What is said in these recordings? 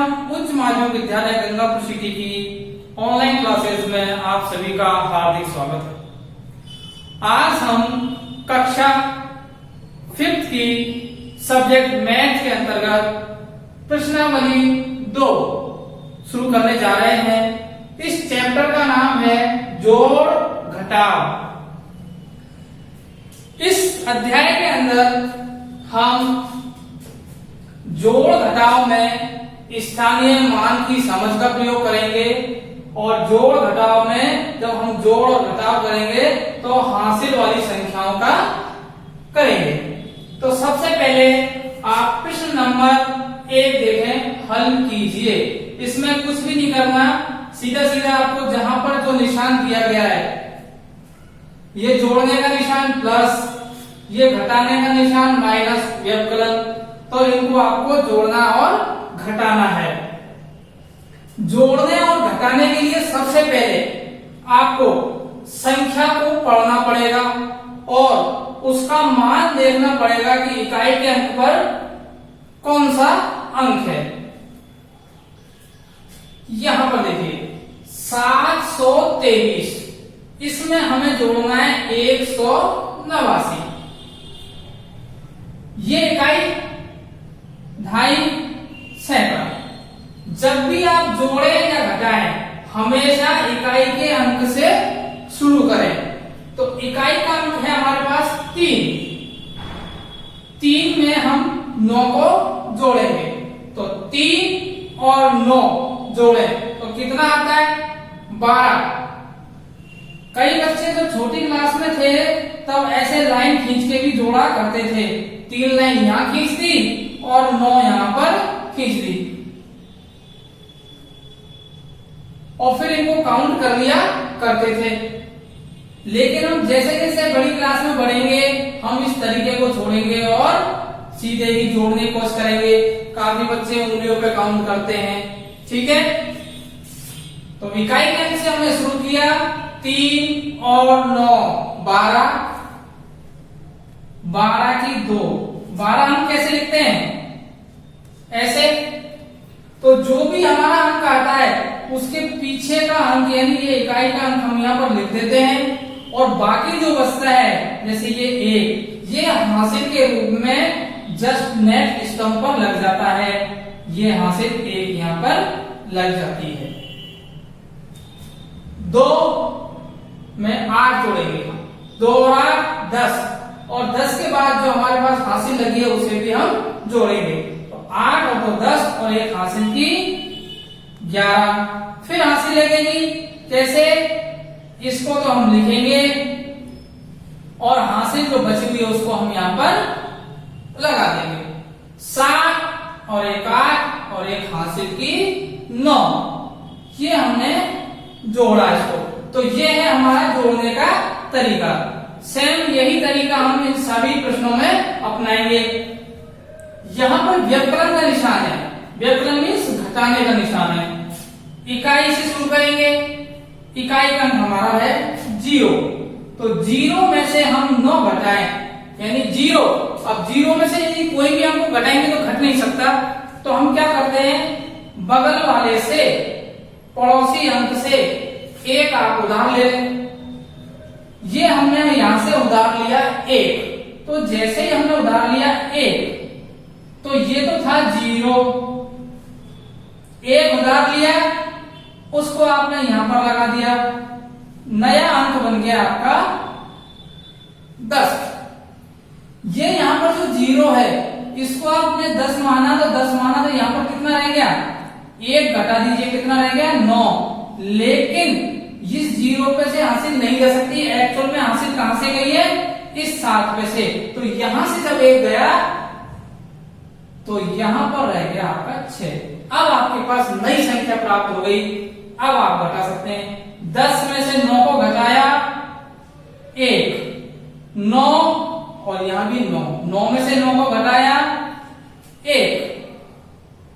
उच्च माध्यमिक विद्यालय गंगापुर सिटी की ऑनलाइन क्लासेस में आप सभी का हार्दिक स्वागत है। आज हम कक्षा 5th की सब्जेक्ट मैथ के अंतर्गत प्रश्नावली 2 शुरू करने जा रहे हैं। इस चैप्टर का नाम है जोड़ घटाव। इस अध्याय के अंदर हम जोड़ घटाव में स्थानीय मान की समझ का प्रयोग करेंगे और जोड़ घटाव में जब हम जोड़ और घटाव करेंगे तो हासिल वाली संख्याओं का करेंगे। तो सबसे पहले आप प्रश्न नंबर 1 देखें, हल कीजिए। इसमें कुछ भी नहीं करना, सीधा सीधा आपको जहां पर जो निशान दिया गया है, ये जोड़ने का निशान प्लस, ये घटाने का निशान माइनस, व्यवकलन, तो इनको आपको जोड़ना और घटाना है। जोड़ने और घटाने के लिए सबसे पहले आपको संख्या को पढ़ना पड़ेगा और उसका मान देखना पड़ेगा कि इकाई के अंक पर कौन सा अंक है। यहां पर देखिए 723, इसमें हमें जोड़ना है 189। ये इकाई 2.5 सैकड़ा। जब भी आप जोड़े या घटाएं हमेशा इकाई के अंक से शुरू करें। तो इकाई का अंक है हमारे पास 3 में हम 9 को जोड़ेंगे, तो 3 और 9 जोड़े तो कितना आता है 12। कई बच्चे जब छोटी क्लास में थे तब ऐसे लाइन खींच के भी जोड़ा करते थे। 3 लाइन यहां खींच दी और 9 यहां पर खींच दी और फिर इनको काउंट कर लिया करते थे। लेकिन हम जैसे जैसे बड़ी क्लास में बढ़ेंगे हम इस तरीके को छोड़ेंगे और सीधे ही जोड़ने की कोशिश करेंगे। काफी बच्चे उंगलियों पे काउंट करते हैं, ठीक है। तो इकाई के अंक से हमने शुरू किया, 3 और 9 12, 12 की 2, 12 हम कैसे लिखते हैं, ऐसे। तो जो भी हमारा अंक आता है उसके पीछे का अंक यानी ये इकाई का अंक हम यहाँ पर लिख देते हैं और बाकी जो बचता है जैसे ये 1, ये हासिल के रूप में जस्ट नेट स्तंभ पर लग जाता है। ये हासिल 1 यहाँ पर लग जाती है। 2 में 8 जोड़ेंगे, 2 और 8 10 और 10 के बाद जो हमारे पास हासिल लगी है उसे भी हम जोड़ेंगे। तो 8 और 2 10 और एक हासिल की 11। फिर हासिल लगेगी कैसे, इसको तो हम लिखेंगे और हासिल जो बची हुई है उसको हम यहां पर लगा देंगे। 7 और एक 8 और एक हासिल की 9, ये हमने जोड़ा इसको। तो ये है हमारा जोड़ने का तरीका। सेम यही तरीका हम इन सभी प्रश्नों में अपनाएंगे। यहां पर व्यवकलन का निशान है, व्यवकलन मीन्स घटाने का निशान है। इकाई से शुरू करेंगे, इकाई का अंक हमारा है 0, तो 0 में से हम 9 घटाएं यानी 0। अब 0 में से यदि कोई भी अंक को घटाएंगे तो घट नहीं सकता, तो हम क्या करते हैं, बगल वाले से पड़ोसी अंक से एक आप उधार ले लें। ये हमने यहां से उधार लिया 1, तो जैसे ही हमने उधार लिया 1 तो ये तो था 0, 1 उधार लिया उसको आपने यहां पर लगा दिया, नया अंक बन गया आपका 10। ये यहां पर जो 0 है इसको आपने 10 माना तो 10 माना तो यहां पर कितना रह गया, 1 घटा दीजिए, कितना रह गया 9। लेकिन इस 0 पे से हासिल नहीं जा सकती, एक्चुअल में हासिल कहां से गई है, इस 7 पे से। तो यहां से जब 1 गया तो यहां पर रह गया आपका 6। अब आपके पास नई संख्या प्राप्त हो गई। अब आप घटा सकते हैं, 10 में से 9 को घटाया 1, 9 और यहां भी 9, 9 में से 9 को घटाया 1,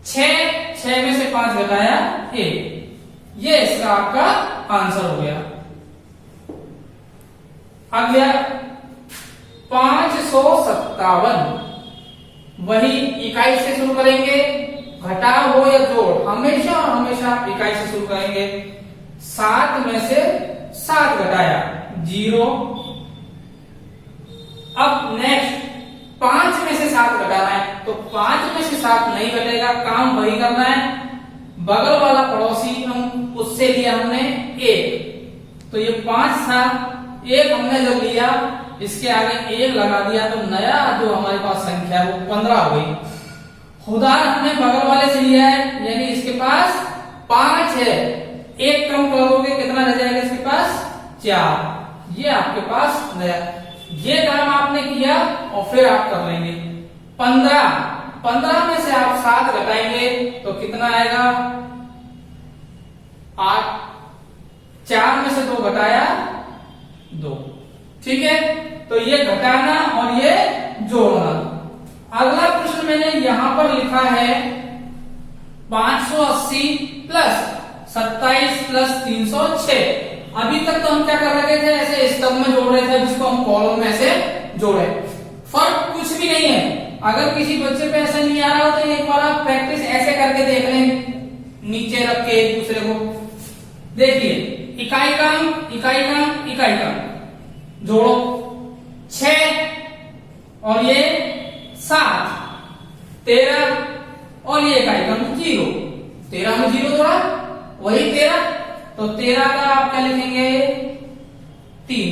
6 में से 5 घटाया 1। ये इसका आपका आंसर हो गया। अगला 557, वही इकाई से शुरू करेंगे, घटाव हो या जोड़, हमेशा और हमेशा इकाई से शुरू करेंगे। 7 में से 7 घटाया 0। अब नेक्स्ट 5 में से 7 घटाना है, तो 5 में से 7 नहीं घटेगा, काम वही करना है। बगल वाला पड़ोसी अंक उससे लिया हमने 1, तो ये 5 था, 1 हमने जब लिया इसके आगे 1 लगा दिया तो नया जो हमारे पास संख्या है वो 15 हो गई। उदाहरण हमने बगल वाले से लिया है, यानी इसके पास 5 है, 1 कम करोगे कितना रह जाएगा इसके पास 4। ये आपके पास नया, ये काम आपने किया और फिर आप कर लेंगे 15 में से आप 7 घटाएंगे तो कितना आएगा 8। 4 में से 2 घटाया 2, ठीक है। तो ये घटाना और ये जोड़ना। अगला प्रश्न मैंने यहां पर लिखा है 580 प्लस 27 प्लस 306। अभी तक तो हम क्या कर रहे थे, ऐसे स्तंभ में जोड़ रहे थे, जिसको हम कॉलम में ऐसे जोड़े। फर्क कुछ भी नहीं है। अगर किसी बच्चे पे ऐसा नहीं आ रहा हो तो एक बार आप प्रैक्टिस ऐसे करके देख लें, नीचे रख के एक दूसरे को। देखिए इकाई का अंक, इकाई का अंक, इकाई का अंक जोड़ो 6 और ये 7, 13 और ये इकाई का अंक 0। 13 में 0 जोड़ा वही 13, तो 13 का आप क्या लिखेंगे 3।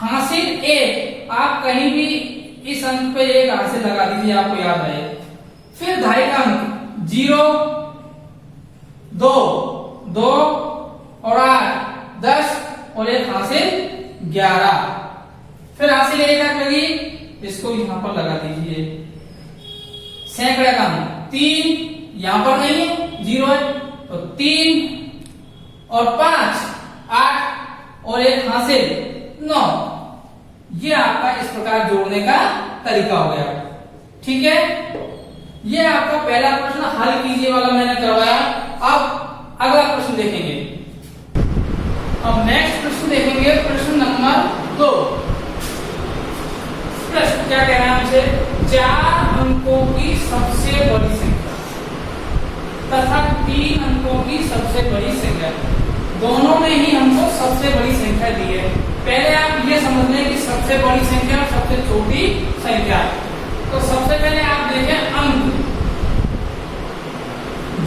हासिल 1, आप कहीं भी इस अंक पे 1 हासिल लगा दीजिए, आपको याद आए। फिर धाई का अंक 0, 2 और 8, 10 और 1 हासिल 11। फिर हासिल 1 लगी, इसको यहां पर लगा दीजिए। सैकड़े का अंक 3, यहां पर नहीं है 0 है, तो 3 और 5 8 और 1 हासिल 9। ये आपका इस प्रकार जोड़ने का तरीका हो गया, ठीक है। ये आपका पहला प्रश्न हल कीजिए वाला मैंने करवाया। अब अगला प्रश्न देखेंगे। अब नेक्स्ट प्रश्न देखेंगे, प्रश्न नंबर 2। प्रश्न क्या कह रहा है हमसे, 4 अंकों की सबसे बड़ी संख्या तथा 3 अंकों की सबसे बड़ी संख्या, दोनों में ही हमको सबसे बड़ी संख्या दी है। पहले आप ये समझ लें कि सबसे बड़ी संख्या और सबसे छोटी संख्या। तो सबसे पहले आप देखें अंक,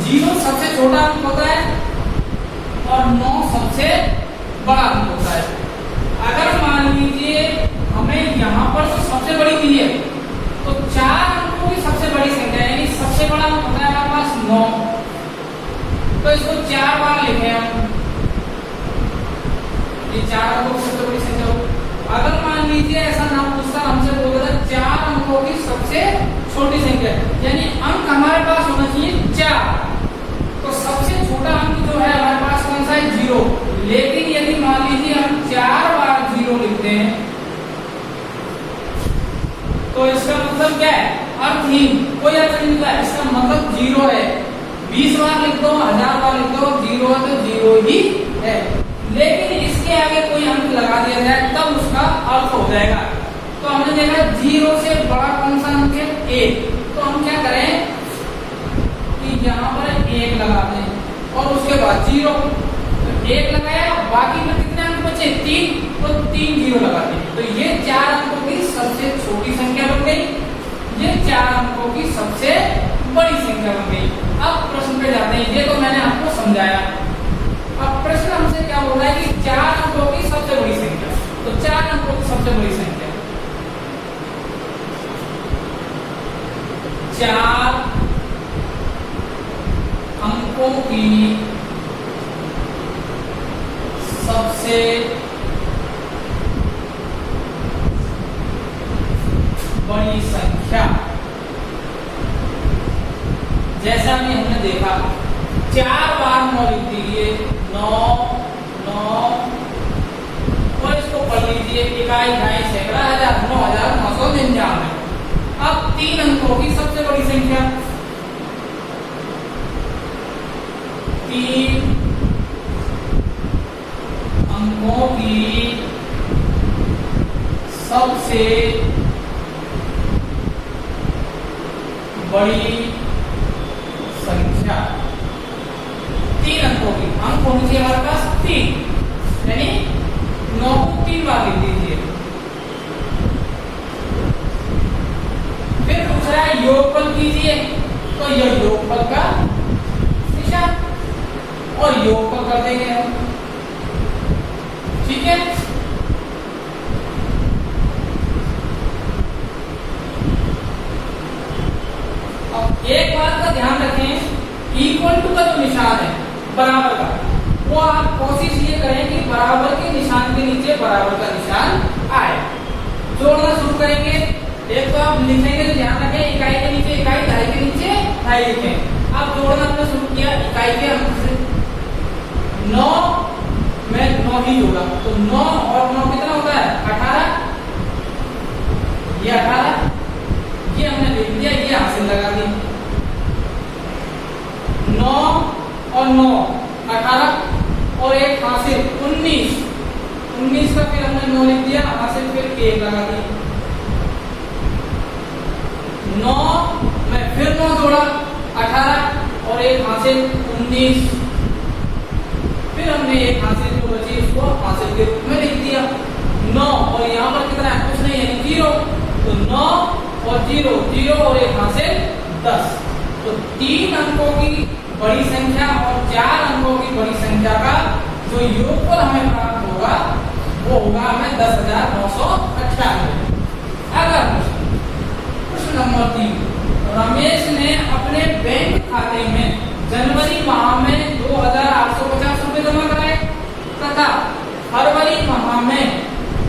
0 सबसे छोटा अंक होता है और 9 सबसे बड़ा अंक होता है। अगर मान लीजिए हमें यहाँ पर तो सबसे बड़ी मिली है, तो 4 अंकों की सबसे बड़ी संख्या यानी सबसे बड़ा अंक होता है हमारे पास 9, तो इसको 4 बार लिखे हम, ये 4 अंकों की सबसे बड़ी संख्या हो। अगर मान लीजिए ऐसा नाम पूछता हमसे, बोल रहा 4 अंकों की सबसे छोटी संख्या, यानी अंक हमारे पास होना चाहिए 4, तो सबसे छोटा अंक जो है हमारे पास कौन सा है 0। लेकिन यदि मान लीजिए हम 4 बार 0 लिखते हैं तो इसका मतलब क्या है, अर्थहीन, कोई अर्थ नहीं निकला, इसका मतलब 0 है। 20 बार लिख दो, 1000 बार लिख दो, 0 है तो 0 ही है। लेकिन इसके आगे कोई अंक लगा दिया जाए तब उसका अर्थ हो जाएगा। तो हमने देखा 0 से बड़ा कौन सा अंक है 1, तो हम क्या करें कि यहाँ पर 1 लगाते हैं और उसके बाद 0, 1 लगाया, बाकी में कितने अंक बचे 3, तो 3 0 लगाते हैं। तो ये 4 अंकों की सबसे छोटी संख्या बन गई, ये 4 अंकों की सबसे बड़ी संख्या बन गई। अब प्रश्न पे जाते हैं, ये तो मैंने आपको समझाया। अब प्रश्न हमसे क्या बोल रहा है कि 4 अंकों की सबसे बड़ी संख्या, तो 4 अंकों की सबसे बड़ी संख्या 4 अंकों की सबसे बड़ी संख्या, जैसा कि हमने देखा 4 बार 9 लिख दीजिए, 9 9 और इसको पढ़ लीजिए, इकाई ढाई सैकड़ा 1000 9999। अब 3 अंकों की सबसे बड़ी संख्या 3 अंकों की सबसे बड़ी संख्या तो यह योगफल का निशान और योगफल कर देंगे हम। ठीक है, अब एक बात का ध्यान रखें, इक्वल टू का जो निशान है बराबर का, वो आप कोशिश ये करें कि बराबर के निशान के नीचे बराबर का निशान आए। जोड़ना शुरू करेंगे, एक तो आप लिखेंगे तो ध्यान रखें इकाई के नीचे इकाई, ढाई के नीचे ढाई लिखें। आप जोड़ना हमने शुरू किया, इकाई के अंक से 9 में 9 ही जोड़ा, तो 9 और 9 कितना होता है 18, ये 18, ये हमने लिख दिया, ये हासिल लगा दी। 9 और 9 18 और एक हासिल 19, 19 का फिर हमने 9 लिख दिया, हासिल फिर 1 लगा दी। 9 में फिर 9 जोड़ा 18 और एक हासिल 19, फिर हमने एक हासिल जो बची उसको हासिल के रूप में लिख दिया 9, और यहाँ पर कितना है कुछ नहीं है 0, तो 9 और 0, 0 और एक हासिल 10। तो 3 अंकों की बड़ी संख्या और 4 अंकों की बड़ी संख्या का जो योगफल हमें प्राप्त होगा वो होगा हमें 10,998। अगर प्रश्न नंबर 3, रमेश ने अपने बैंक खाते में जनवरी माह में 2,850 रुपए जमा कराए तथा फरवरी माह में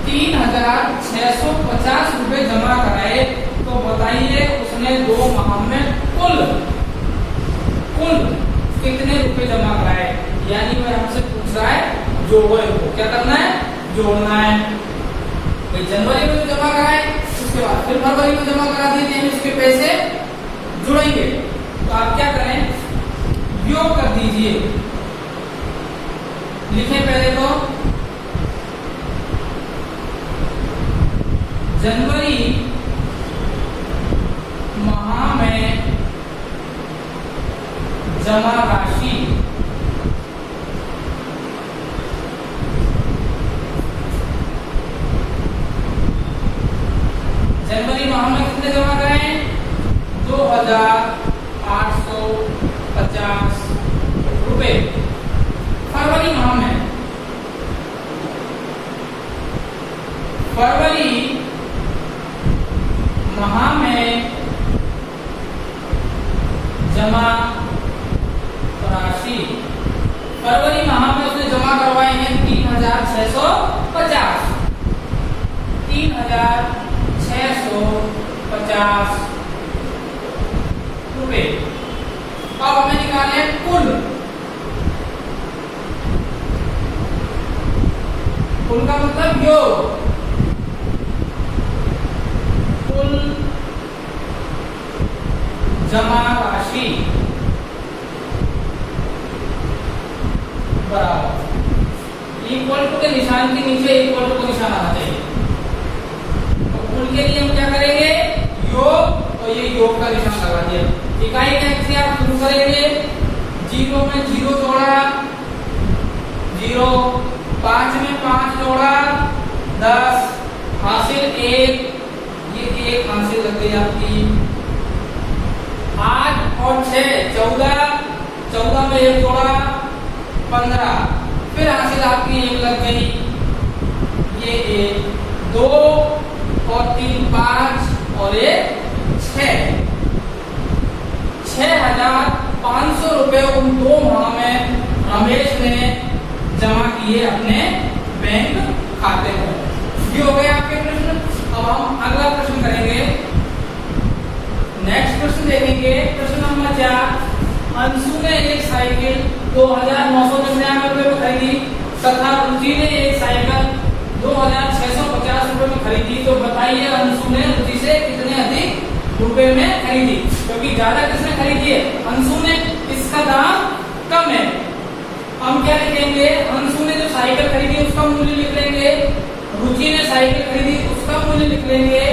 3,650 रुपए जमा कराए, तो बताइए उसने 2 माह में कुल कितने रुपए जमा कराए। यानी वह हमसे पूछ रहा है जोड़ो को, क्या करना है जोड़ना है। भाई जनवरी में जमा कराए, उसके बाद फिर फरवरी में जमा करा देते हैं, उसके पैसे जुड़ेंगे। तो आप क्या करें, योग कर दीजिए। लिखें पहले तो जनवरी माह में जमा राशि जनवरी माह में कितने जमा करें 2,850 रुपए। फरवरी माह में जमा राशि, फरवरी माह में उसने जमा करवाए हैं 3,650 रुपए। अब हमें निकालना है कुल का मतलब योग, कुल जमा राशि बराबर इक्वल टू के निशान के नीचे इक्वल टू का निशान आना चाहिए। तो कुल के लिए हम क्या करेंगे योग, तो ये योग का निशान लगा दिया। इकाई के अंक से आप शुरू करेंगे, 0 में 0 जोड़ा 0, 5 में 5 जोड़ा 10, हासिल 1, ये 1 हासिल लग गई आपकी। 8 और 6 14, 14 में 1 जोड़ा 15, फिर हासिल आपकी 1 लग गई, ये 1, 2 और 3 5 और 1 6, 6,500 रुपए उन 2 माह में रमेश ने जमा किए अपने बैंक खाते में। ये हो गए आपके प्रश्न। अब हम अगला प्रश्न करेंगे, नेक्स्ट प्रश्न देखेंगे। प्रश्न नंबर 4, अंशु ने एक साइकिल 2,999 रुपए में खरीदी तथा रुचि ने एक साइकिल 2,650 रुपए में खरीदी, तो बताइए अंशु ने रुचि से कितने अधिक रुपए में खरीदी। क्योंकि ज्यादा किसने खरीदी है अंशु ने, इसका दाम कम है। हम क्या लिखेंगे, अंशु ने जो साइकिल खरीदी उसका मूल्य लिख लेंगे, रुचि ने साइकिल खरीदी उसका मूल्य लिख लेंगे।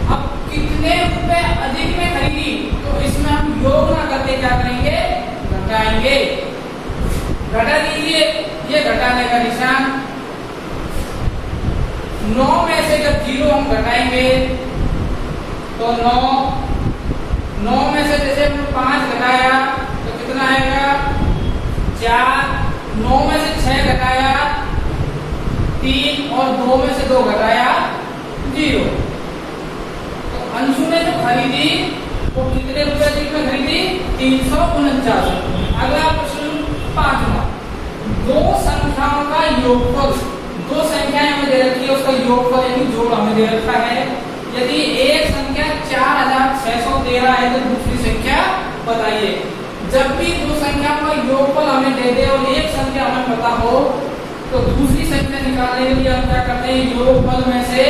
अब कितने रुपए अधिक में खरीदी, तो इसमें हम योग ना करके क्या करेंगे घटाएंगे। घटा दीजिए, ये घटाने का निशान। 9 में से जब 0 हम घटाएंगे तो 9 9 में से जैसे हमने 5 घटाया तो कितना आएगा 4। 9 में से 6 घटाया 3 और 2 में से 2 घटाया 0। तो अंशु ने जो खरीदी वो कितने रुपए की में खरीदी 349। अगला प्रश्न 5वां, दो संख्याओं का योगफल, दो संख्याएं हमें दे रखी है उसका योगफल यानी जोड़ हमें दे रखा है। यदि एक संख्या 4613 है तो दूसरी संख्या बताइए। जब भी दो संख्याओं का योगफल हमें दे दे और एक संख्या हमें पता हो तो दूसरी संख्या निकालने के लिए हम क्या करते हैं, योगफल में से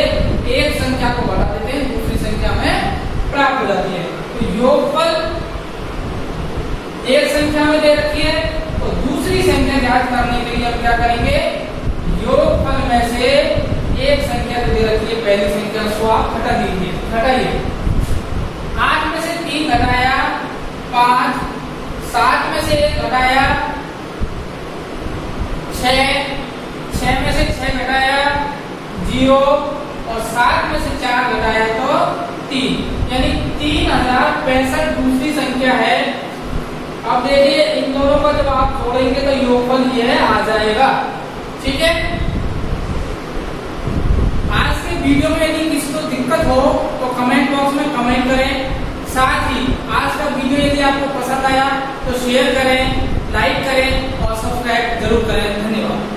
एक संख्या को घटा देते हैं, दूसरी संख्या हमें प्राप्त हो जाती है। तो योगफल एक संख्या में दे रखी है तो दूसरी संख्या ज्ञात करने के लिए हम क्या करेंगे, योगफल में से एक संख्या दे रखी है, पहली संख्या उसको आप हटा दीजिए, हटाइए। 8 में से 3 घटाया 5, 7 में से 1 घटाया 6, 6 में से 6 घटाया 0 और 7 में से 4 घटाया तो 3, यानी 3065 दूसरी संख्या है। अब देखिए इन दोनों का जब आप जोड़ेंगे तो योगफल यह आ जाएगा। ठीक है, आज के वीडियो में यदि किसी को दिक्कत हो तो कमेंट बॉक्स में कमेंट करें। साथ ही आज का वीडियो यदि आपको पसंद आया तो शेयर करें, लाइक करें और सब्सक्राइब जरूर करें। धन्यवाद।